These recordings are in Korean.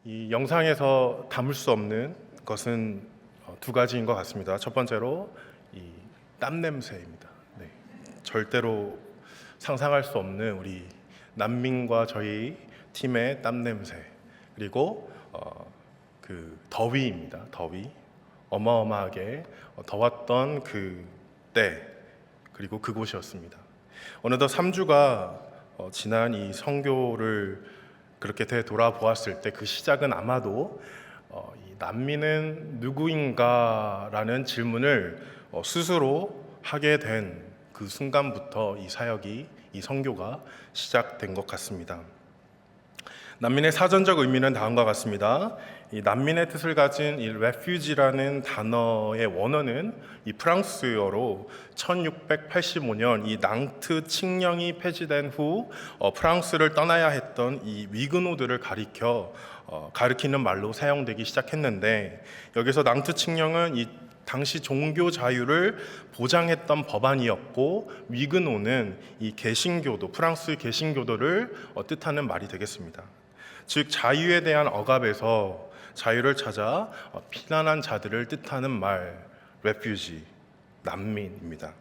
이 영상에서 담을 수 없는 것은 두 가지인 것 같습니다. 첫 번째로 이 땀 냄새입니다. 네, 절대로 상상할 수 없는 우리 난민과 저희 팀의 땀 냄새, 그리고 그 더위입니다. 더위, 어마어마하게 더웠던 그 때, 그리고 그곳이었습니다. 어느덧 3주가 지난 이 선교를 그렇게 되돌아보았을 때 그 시작은 아마도 이 난민은 누구인가라는 질문을 스스로 하게 된 그 순간부터 이 사역이, 이 선교가 시작된 것 같습니다. 난민의 사전적 의미는 다음과 같습니다. 이 난민의 뜻을 가진 이 refugee라는 단어의 원어는 이 프랑스어로 1685년 이 낭트 칙령이 폐지된 후 프랑스를 떠나야 했던 이 위그노들을 가리키는 말로 사용되기 시작했는데, 여기서 낭트 칙령은 이 당시 종교 자유를 보장했던 법안이었고, 위그노는 이 개신교도, 프랑스 개신교도를 뜻하는 말이 되겠습니다. 즉 자유에 대한 억압에서 자유를 찾아 피난한 자들을 뜻하는 말, refugee, 난민입니다.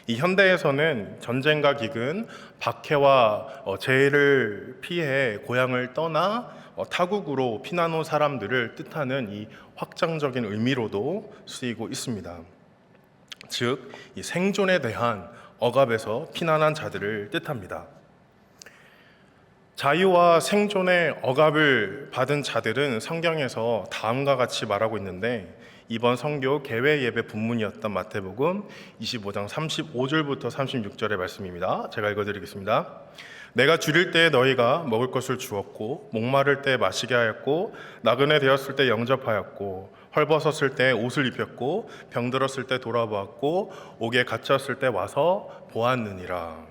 이 현대에서는 전쟁과 기근, 박해와 재해를 피해 고향을 떠나 타국으로 피난 온 사람들을 뜻하는 이 확장적인 의미로도 쓰이고 있습니다. 즉, 이 생존에 대한 억압에서 피난한 자들을 뜻합니다. 자유와 생존의 억압을 받은 자들은 성경에서 다음과 같이 말하고 있는데, 이번 선교 개회 예배 본문이었던 마태복음 25장 35절부터 36절의 말씀입니다. 제가 읽어드리겠습니다. 내가 줄일 때에 너희가 먹을 것을 주었고, 목마를 때 마시게 하였고, 나그네 되었을 때 영접하였고, 헐벗었을 때 옷을 입혔고, 병들었을 때 돌아보았고, 옥에 갇혔을 때 와서 보았느니라.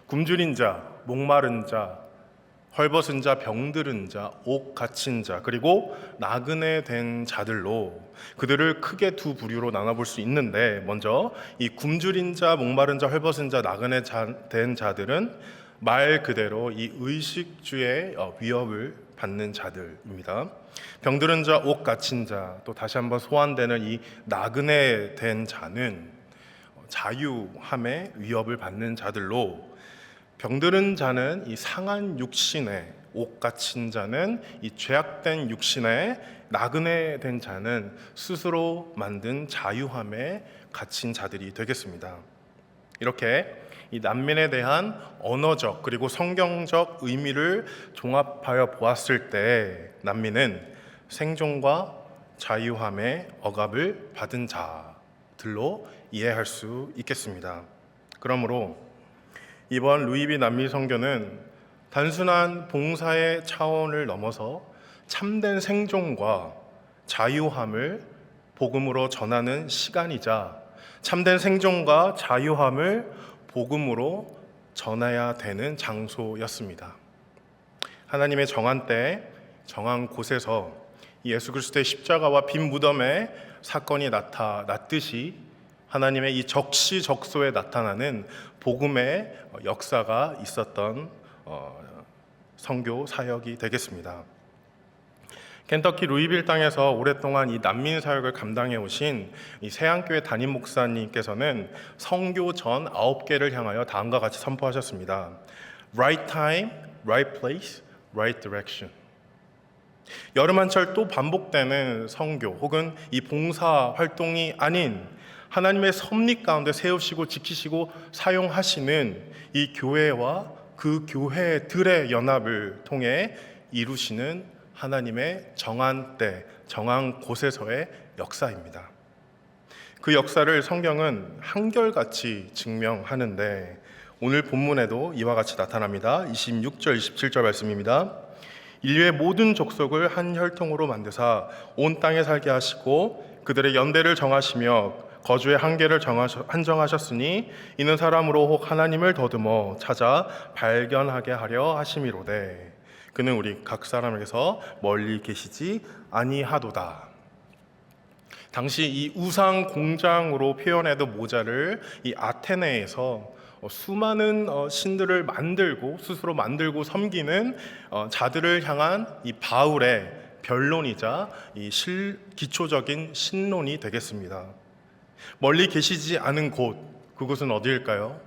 굶주린 자, 목마른 자, 헐벗은 자, 병들은 자, 옥 갇힌 자, 그리고 나그네 된 자들로 그들을 크게 두 부류로 나눠볼 수 있는데, 먼저 이 굶주린 자, 목마른 자, 헐벗은 자, 나그네 된 자들은 말 그대로 이 의식주의 위협을 받는 자들입니다. 병들은 자, 옥 갇힌 자, 또 다시 한번 소환되는 이 나그네 된 자는 자유함의 위협을 받는 자들로, 병들은 자는 이 상한 육신에, 옥 갇힌 자는 이 죄악된 육신에, 나그네 된 자는 스스로 만든 자유함에 갇힌 자들이 되겠습니다. 이렇게 이 난민에 대한 언어적 그리고 성경적 의미를 종합하여 보았을 때, 난민은 생존과 자유함의 억압을 받은 자들로 이해할 수 있겠습니다. 그러므로 이번 루이비 난미 선교는 단순한 봉사의 차원을 넘어서 참된 생존과 자유함을 복음으로 전하는 시간이자, 참된 생존과 자유함을 복음으로 전해야 되는 장소였습니다. 하나님의 정한 때, 정한 곳에서 예수 그리스도의 십자가와 빈 무덤에 사건이 나타났듯이 하나님의 이 적시적소에 나타나는 복음의 역사가 있었던 선교 사역이 되겠습니다. 켄터키 루이빌 땅에서 오랫동안 이 난민 사역을 감당해 오신 이 세안교회 담임 목사님께서는 선교 전 9개를 향하여 다음과 같이 선포하셨습니다. Right time, right place, right direction. 여름 한철 또 반복되는 선교 혹은 이 봉사 활동이 아닌 하나님의 섭리 가운데 세우시고 지키시고 사용하시는 이 교회와 그 교회들의 연합을 통해 이루시는 하나님의 정한 때, 정한 곳에서의 역사입니다. 그 역사를 성경은 한결같이 증명하는데, 오늘 본문에도 이와 같이 나타납니다. 26절, 27절 말씀입니다. 인류의 모든 족속을 한 혈통으로 만드사 온 땅에 살게 하시고 그들의 연대를 정하시며 거주의 한계를 한정하셨으니 이는 사람으로 혹 하나님을 더듬어 찾아 발견하게 하려 하심이로되 그는 우리 각 사람에게서 멀리 계시지 아니하도다. 당시 이 우상 공장으로 표현해도 모자를 이 아테네에서 수많은 신들을 만들고 스스로 만들고 섬기는 자들을 향한 이 바울의 변론이자 이 기초적인 신론이 되겠습니다. 멀리 계시지 않은 곳, 그곳은 어디일까요?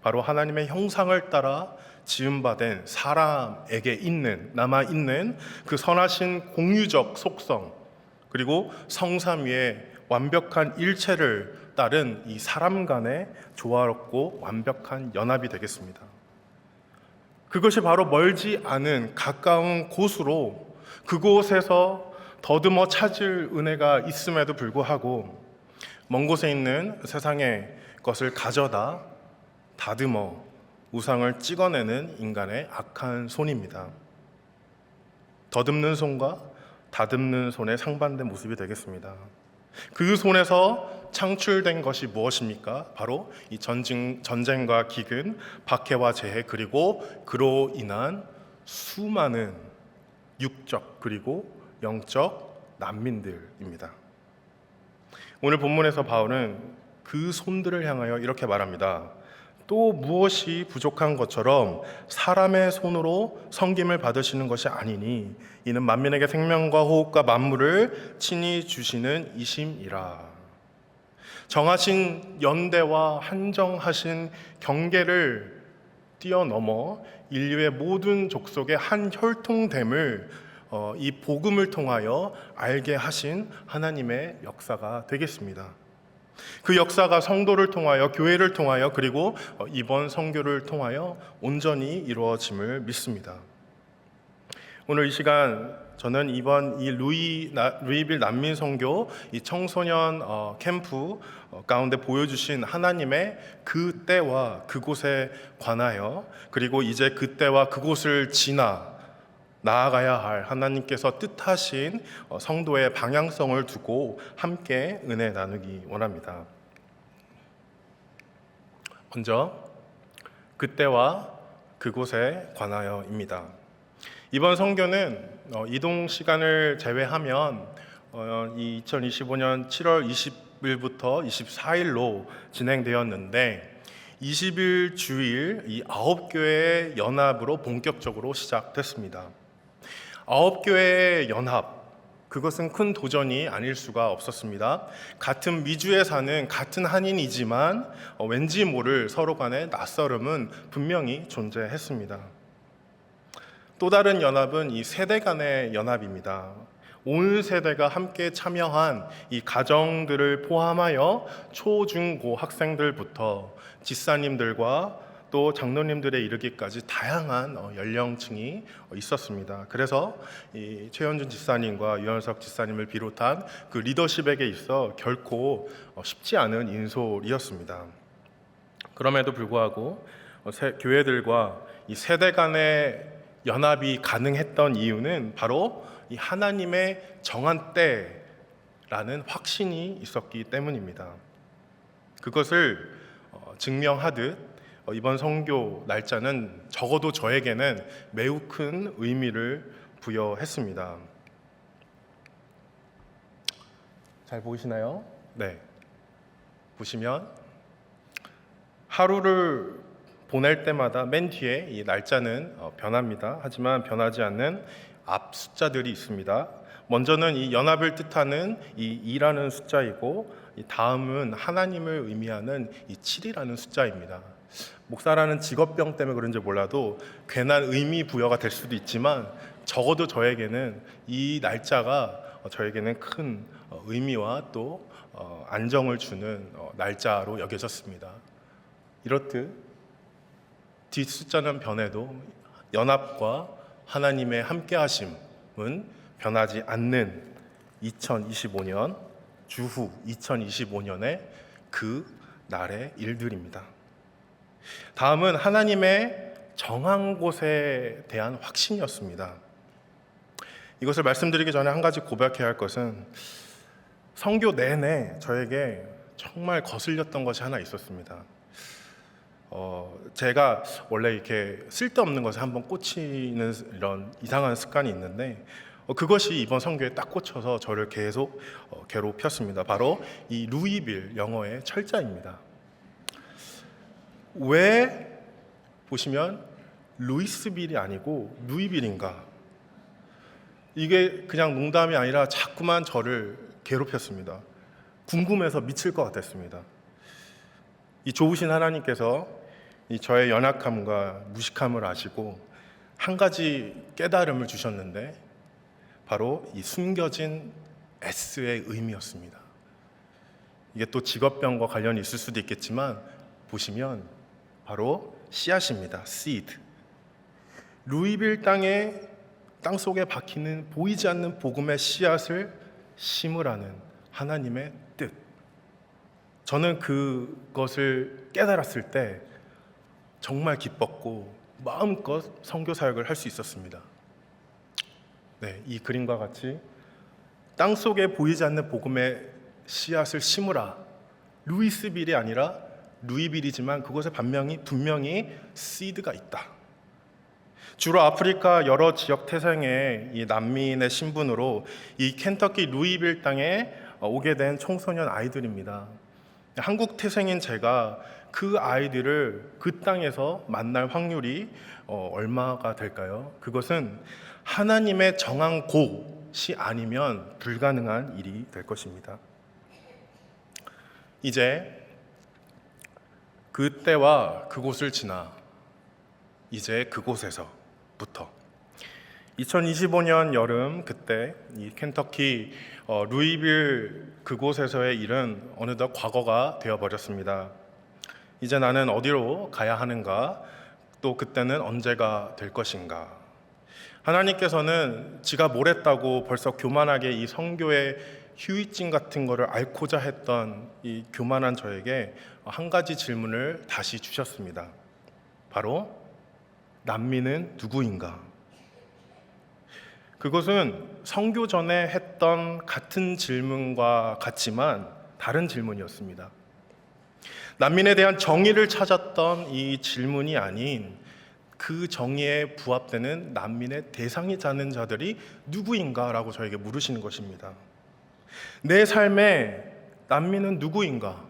바로 하나님의 형상을 따라 지음받은 사람에게 남아있는 그 선하신 공유적 속성, 그리고 성삼위의 완벽한 일체를 따른 이 사람 간의 조화롭고 완벽한 연합이 되겠습니다. 그것이 바로 멀지 않은 가까운 곳으로, 그곳에서 더듬어 찾을 은혜가 있음에도 불구하고 먼 곳에 있는 세상의 것을 가져다 다듬어 우상을 찍어내는 인간의 악한 손입니다. 더듬는 손과 다듬는 손의 상반된 모습이 되겠습니다. 그 손에서 창출된 것이 무엇입니까? 바로 이 전쟁과 기근, 박해와 재해, 그리고 그로 인한 수많은 육적 그리고 영적 난민들입니다. 오늘 본문에서 바울은 그 손들을 향하여 이렇게 말합니다. 또 무엇이 부족한 것처럼 사람의 손으로 섬김을 받으시는 것이 아니니 이는 만민에게 생명과 호흡과 만물을 친히 주시는 이심이라. 정하신 연대와 한정하신 경계를 뛰어넘어 인류의 모든 족속의 한 혈통됨을 이 복음을 통하여 알게 하신 하나님의 역사가 되겠습니다. 그 역사가 성도를 통하여, 교회를 통하여, 그리고 이번 선교를 통하여 온전히 이루어짐을 믿습니다. 오늘 이 시간 저는 이번 이 루이빌 난민 선교 이 청소년 캠프 가운데 보여주신 하나님의 그 때와 그곳에 관하여, 그리고 이제 그 때와 그곳을 지나 나아가야 할 하나님께서 뜻하신 성도의 방향성을 두고 함께 은혜 나누기 원합니다. 먼저 그때와 그곳에 관하여입니다. 이번 선교는 이동 시간을 제외하면 2025년 7월 20일부터 24일로 진행되었는데 20일 주일 이 9교회의 연합으로 본격적으로 시작됐습니다. 9교회의 연합, 그것은 큰 도전이 아닐 수가 없었습니다. 같은 미주에 사는 같은 한인이지만 왠지 모를 서로 간의 낯설음은 분명히 존재했습니다. 또 다른 연합은 이 세대 간의 연합입니다. 온 세대가 함께 참여한 이 가정들을 포함하여 초, 중, 고 학생들부터 집사님들과 또 장로님들에 이르기까지 다양한 연령층이 있었습니다. 그래서 이 최현준 집사님과 유현석 집사님을 비롯한 그 리더십에게 있어 결코 쉽지 않은 인솔이었습니다. 그럼에도 불구하고 교회들과 이 세대 간의 연합이 가능했던 이유는 바로 이 하나님의 정한 때라는 확신이 있었기 때문입니다. 그것을 증명하듯 이번 선교 날짜는 적어도 저에게는 매우 큰 의미를 부여했습니다. 잘 보이시나요? 네. 보시면 하루를 보낼 때마다 맨 뒤에 이 날짜는 변합니다. 하지만 변하지 않는 앞 숫자들이 있습니다. 먼저는 이 연합을 뜻하는 이 2라는 숫자이고, 이 다음은 하나님을 의미하는 이 7이라는 숫자입니다. 목사라는 직업병 때문에 그런지 몰라도 괜한 의미 부여가 될 수도 있지만 적어도 저에게는 이 날짜가 저에게는 큰 의미와 또 안정을 주는 날짜로 여겨졌습니다. 이렇듯 뒷 숫자는 변해도 연합과 하나님의 함께하심은 변하지 않는 2025년 주후 2025년의 그 날의 일들입니다. 다음은 하나님의 정한 곳에 대한 확신이었습니다. 이것을 말씀드리기 전에 한 가지 고백해야 할 것은 선교 내내 저에게 정말 거슬렸던 것이 하나 있었습니다. 제가 원래 이렇게 쓸데없는 것에 한번 꽂히는 이런 이상한 습관이 있는데 그것이 이번 선교에 딱 꽂혀서 저를 계속 괴롭혔습니다. 바로 이 루이빌 영어의 철자입니다. 왜 보시면 루이스빌이 아니고 루이빌인가? 이게 그냥 농담이 아니라 자꾸만 저를 괴롭혔습니다. 궁금해서 미칠 것 같았습니다. 이 좋으신 하나님께서 이 저의 연약함과 무식함을 아시고 한 가지 깨달음을 주셨는데 바로 이 숨겨진 S의 의미였습니다. 이게 또 직업병과 관련이 있을 수도 있겠지만 보시면 바로 씨앗입니다. seed. 루이빌 땅 속에 박히는 보이지 않는 복음의 씨앗을 심으라는 하나님의 뜻. 저는 그것을 깨달았을 때 정말 기뻤고 마음껏 선교 사역을 할 수 있었습니다. 네, 이 그림과 같이 땅 속에 보이지 않는 복음의 씨앗을 심으라. 루이스빌이 아니라 루이빌이지만 그곳에 분명히 씨드가 있다. 주로 아프리카 여러 지역 태생의 이 난민의 신분으로 이 켄터키 루이빌 땅에 오게 된 청소년 아이들입니다. 한국 태생인 제가 그 아이들을 그 땅에서 만날 확률이 얼마가 될까요? 그것은 하나님의 정한 곳이 아니면 불가능한 일이 될 것입니다. 이제 그때와 그곳을 지나 이제 그곳에서부터 2025년 여름 그때 이 켄터키 루이빌 그곳에서의 일은 어느덧 과거가 되어버렸습니다. 이제 나는 어디로 가야 하는가? 또 그때는 언제가 될 것인가? 하나님께서는 지가 뭘 했다고 벌써 교만하게 이 선교의 휴의증 같은 거를 앓고자 했던 이 교만한 저에게 한 가지 질문을 다시 주셨습니다. 바로 난민은 누구인가? 그것은 선교 전에 했던 같은 질문과 같지만 다른 질문이었습니다. 난민에 대한 정의를 찾았던 이 질문이 아닌 그 정의에 부합되는 난민의 대상이 되는 자들이 누구인가라고 저에게 물으시는 것입니다. 내 삶에 난민은 누구인가?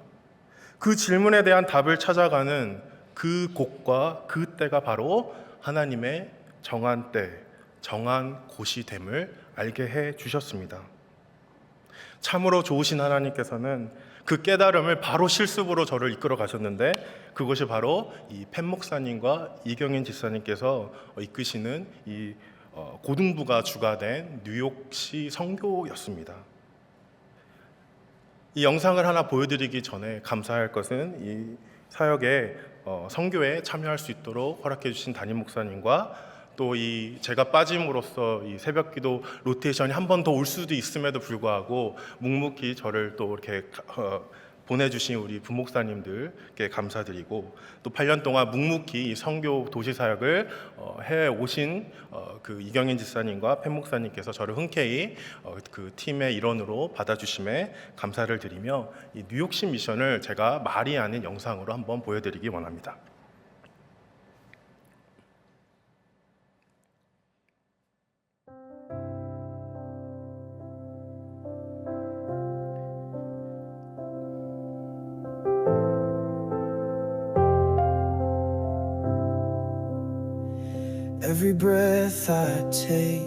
그 질문에 대한 답을 찾아가는 그 곳과 그 때가 바로 하나님의 정한 때, 정한 곳이 됨을 알게 해 주셨습니다. 참으로 좋으신 하나님께서는 그 깨달음을 바로 실습으로 저를 이끌어 가셨는데 그것이 바로 이 팬 목사님과 이경인 집사님께서 이끄시는 이 고등부가 주가 된 뉴욕시 선교였습니다. 이 영상을 하나 보여드리기 전에 감사할 것은 이 사역에 선교에 참여할 수 있도록 허락해 주신 담임 목사님과 또 이 제가 빠짐으로써 이 새벽기도 로테이션이 한 번 더 올 수도 있음에도 불구하고 묵묵히 저를 또 이렇게 보내주신 우리 부목사님들께 감사드리고 또 8년 동안 묵묵히 이 선교 도시사역을 해 오신 그 이경인 집사님과 팬 목사님께서 저를 흔쾌히 그 팀의 일원으로 받아주심에 감사를 드리며 이 뉴욕시 미션을 제가 말이 아닌 영상으로 한번 보여드리기 원합니다. Every breath I take,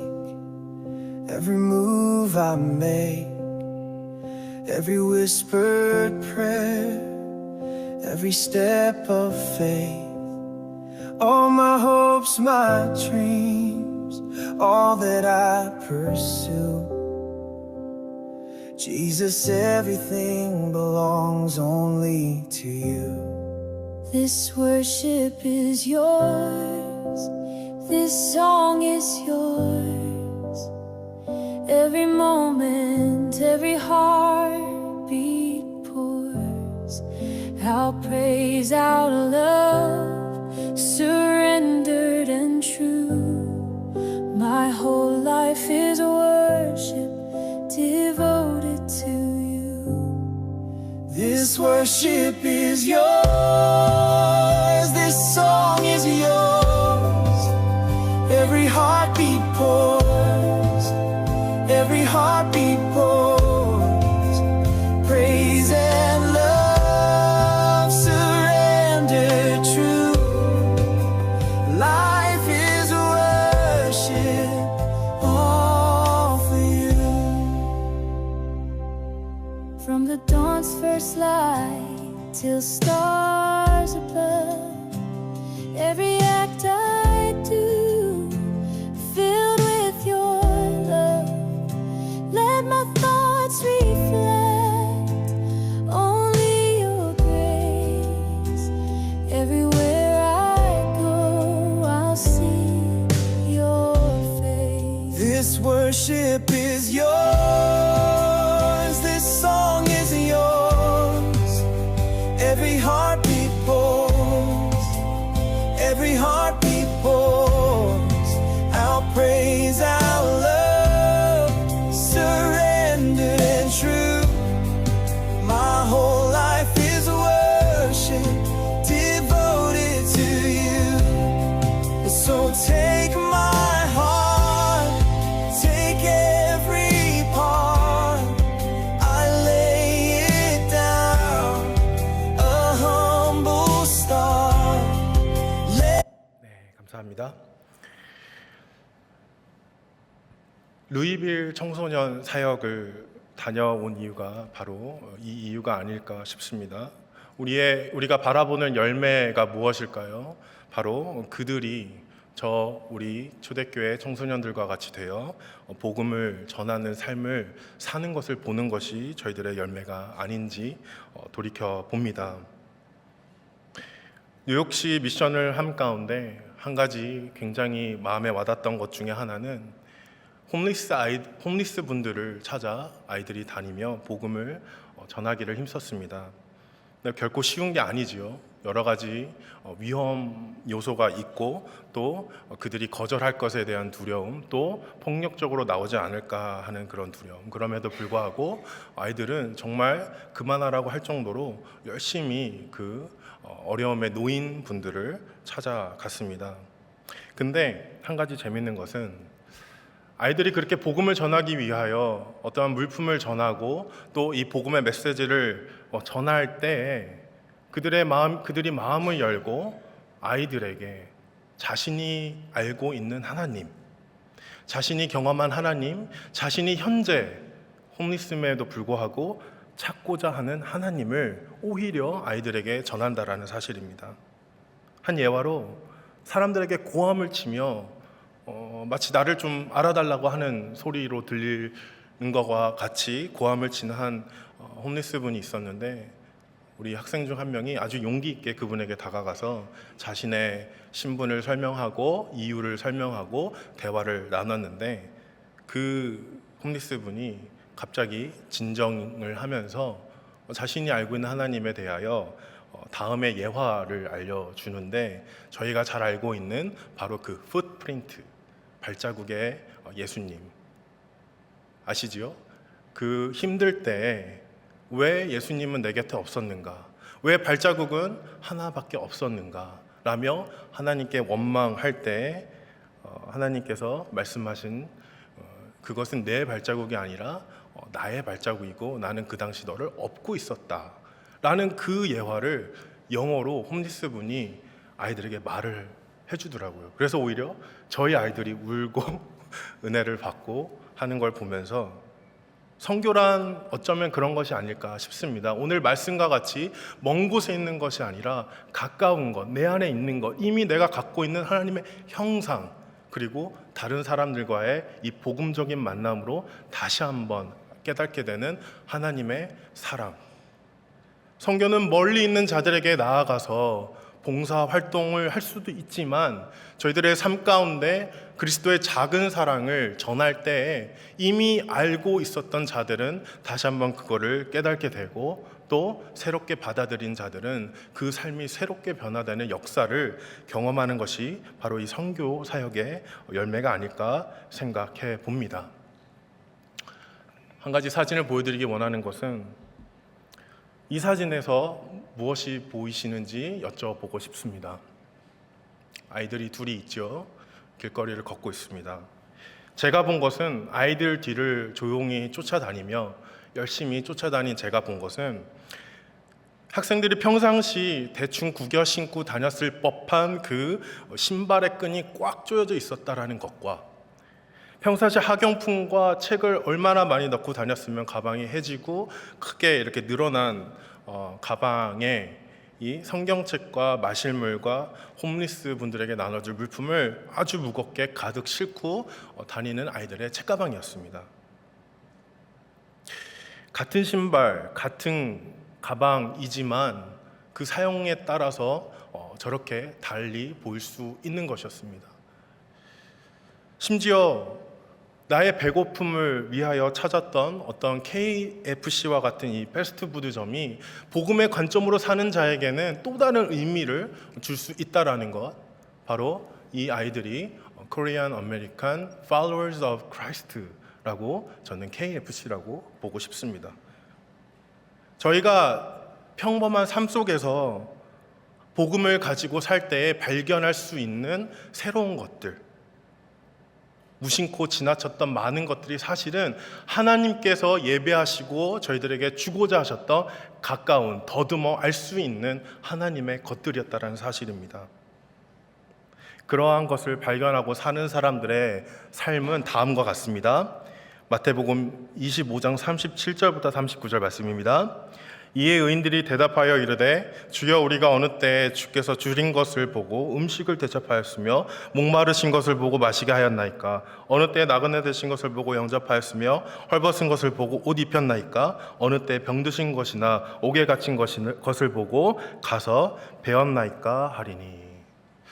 every move I make, every whispered prayer, every step of faith, all my hopes, my dreams, all that I pursue. Jesus, everything belongs only to you. This worship is yours. This song is yours. Every moment, every heartbeat pours out praise, out love, surrendered and true. My whole life is worship devoted to you. This worship is yours. This song is yours. Every heartbeat pours, every heartbeat pours, praise and love surrendered From the dawn's first light till stars above, every act I do filled with your love. Let my thoughts reflect only your grace. Everywhere I go, I'll see your face. This worship is yours. This song is yours. Every heartbeat pours. Every heartbeat pours. Our praise, our love, surrendered and true. My whole life is worship, devoted to you. So take my heart, take every part. I lay it down, a humble star. 네, 감사합니다. 루이빌 청소년 사역을 다녀온 이유가 바로 이 이유가 아닐까 싶습니다. 우리가 바라보는 열매가 무엇일까요? 바로 그들이 우리 초대교회 청소년들과 같이 되어 복음을 전하는 삶을 사는 것을 보는 것이 저희들의 열매가 아닌지 돌이켜 봅니다. 뉴욕시 미션을 함 가운데 한 가지 굉장히 마음에 와닿았던 것 중에 하나는 홈리스 분들을 찾아 아이들이 다니며 복음을 전하기를 힘썼습니다. 근데 결코 쉬운 게 아니지요. 여러 가지 위험 요소가 있고 또 그들이 거절할 것에 대한 두려움, 또 폭력적으로 나오지 않을까 하는 그런 두려움. 그럼에도 불구하고 아이들은 정말 그만하라고 할 정도로 열심히 그 어려움에 놓인 분들을 찾아갔습니다. 근데 한 가지 재밌는 것은 아이들이 그렇게 복음을 전하기 위하여 어떠한 물품을 전하고 또 이 복음의 메시지를 전할 때 그들이 마음을 열고 아이들에게 자신이 알고 있는 하나님, 자신이 경험한 하나님, 자신이 현재 홈리스임에도 불구하고 찾고자 하는 하나님을 오히려 아이들에게 전한다라는 사실입니다. 한 예화로 사람들에게 고함을 치며 마치 나를 좀 알아달라고 하는 소리로 들리는 것과 같이 고함을 치는 한 홈리스 분이 있었는데, 우리 학생 중 한 명이 아주 용기 있게 그분에게 다가가서 자신의 신분을 설명하고 이유를 설명하고 대화를 나눴는데, 그 홈리스 분이 갑자기 진정을 하면서 자신이 알고 있는 하나님에 대하여 다음의 예화를 알려주는데, 저희가 잘 알고 있는 바로 그 풋프린트, 발자국의 예수님 아시지요? 그 힘들 때 왜 예수님은 내 곁에 없었는가? 왜 발자국은 하나밖에 없었는가? 라며 하나님께 원망할 때 하나님께서 말씀하신 그것은 내 발자국이 아니라 나의 발자국이고 나는 그 당시 너를 업고 있었다 라는 그 예화를 영어로 홈리스 분이 아이들에게 말을 해주더라고요. 그래서 오히려 저희 아이들이 울고 은혜를 받고 하는 걸 보면서 선교란 어쩌면 그런 것이 아닐까 싶습니다. 오늘 말씀과 같이 먼 곳에 있는 것이 아니라 가까운 것, 내 안에 있는 것, 이미 내가 갖고 있는 하나님의 형상, 그리고 다른 사람들과의 이 복음적인 만남으로 다시 한번 깨닫게 되는 하나님의 사랑. 선교는 멀리 있는 자들에게 나아가서 봉사 활동을 할 수도 있지만 저희들의 삶 가운데 그리스도의 작은 사랑을 전할 때 이미 알고 있었던 자들은 다시 한번 그거를 깨닫게 되고, 또 새롭게 받아들인 자들은 그 삶이 새롭게 변화되는 역사를 경험하는 것이 바로 이 선교 사역의 열매가 아닐까 생각해 봅니다. 한 가지 사진을 보여드리기 원하는 것은 이 사진에서 무엇이 보이시는지 여쭤보고 싶습니다. 아이들이 둘이 있죠. 길거리를 걷고 있습니다. 제가 본 것은 아이들 뒤를 조용히 쫓아다니며 열심히 쫓아다닌 제가 본 것은 학생들이 평상시 대충 구겨 신고 다녔을 법한 그 신발의 끈이 꽉 조여져 있었다라는 것과 평상시 학용품과 책을 얼마나 많이 넣고 다녔으면 가방이 해지고 크게 이렇게 늘어난 가방에 이 성경책과 마실물과 홈리스 분들에게 나눠줄 물품을 아주 무겁게 가득 싣고 다니는 아이들의 책가방이었습니다. 같은 신발, 같은 가방이지만 그 사용에 따라서 저렇게 달리 보일 수 있는 것이었습니다. 심지어 나의 배고픔을 위하여 찾았던 어떤 KFC와 같은 이 패스트푸드점이 복음의 관점으로 사는 자에게는 또 다른 의미를 줄 수 있다라는 것, 바로 이 아이들이 Korean American Followers of Christ라고 저는 KFC라고 보고 싶습니다. 저희가 평범한 삶 속에서 복음을 가지고 살 때에 발견할 수 있는 새로운 것들, 무심코 지나쳤던 많은 것들이 사실은 하나님께서 예배하시고 저희들에게 주고자 하셨던 가까운, 더듬어 알 수 있는 하나님의 것들이었다는 사실입니다. 그러한 것을 발견하고 사는 사람들의 삶은 다음과 같습니다. 마태복음 25장 37절부터 39절 말씀입니다. 이에 의인들이 대답하여 이르되 주여 우리가 어느 때에 주께서 주린 것을 보고 음식을 대접하였으며 목마르신 것을 보고 마시게 하였나이까? 어느 때에 나그네 되신 것을 보고 영접하였으며 헐벗은 것을 보고 옷 입혔나이까? 어느 때에 병드신 것이나 옥에 갇힌 것을 보고 가서 배웠나이까 하리니.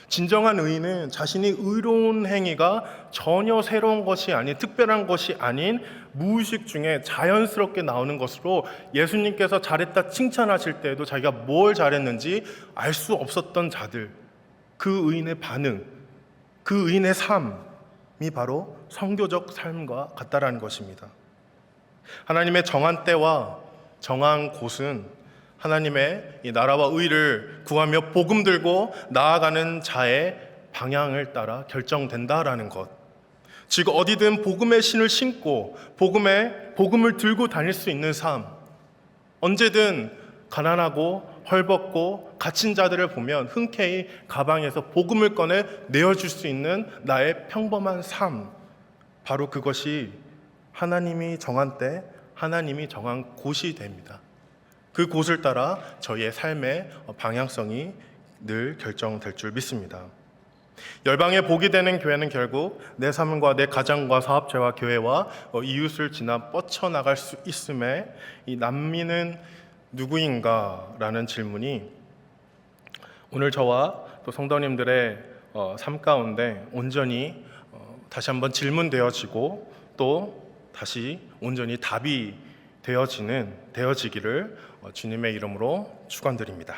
진정한 의인은 자신이 의로운 행위가 전혀 새로운 것이 아닌, 특별한 것이 아닌 무의식 중에 자연스럽게 나오는 것으로 예수님께서 잘했다 칭찬하실 때에도 자기가 뭘 잘했는지 알 수 없었던 자들, 그 의인의 반응, 그 의인의 삶이 바로 선교적 삶과 같다라는 것입니다. 하나님의 정한 때와 정한 곳은 하나님의 이 나라와 의를 구하며 복음 들고 나아가는 자의 방향을 따라 결정된다라는 것. 즉 어디든 복음의 신을 신고 복음을 들고 다닐 수 있는 삶. 언제든 가난하고 헐벗고 갇힌 자들을 보면 흔쾌히 가방에서 복음을 꺼내 내어줄 수 있는 나의 평범한 삶. 바로 그것이 하나님이 정한 때, 하나님이 정한 곳이 됩니다. 그 곳을 따라 저희의 삶의 방향성이 늘 결정될 줄 믿습니다. 열방에 복이 되는 교회는 결국 내 삶과 내 가정과 사업체와 교회와 이웃을 지나 뻗쳐나갈 수 있음에 이 난민은 누구인가? 라는 질문이 오늘 저와 또 성도님들의 삶 가운데 온전히 다시 한번 질문되어지고 또 다시 온전히 답이 되어지기를 주님의 이름으로 축원드립니다.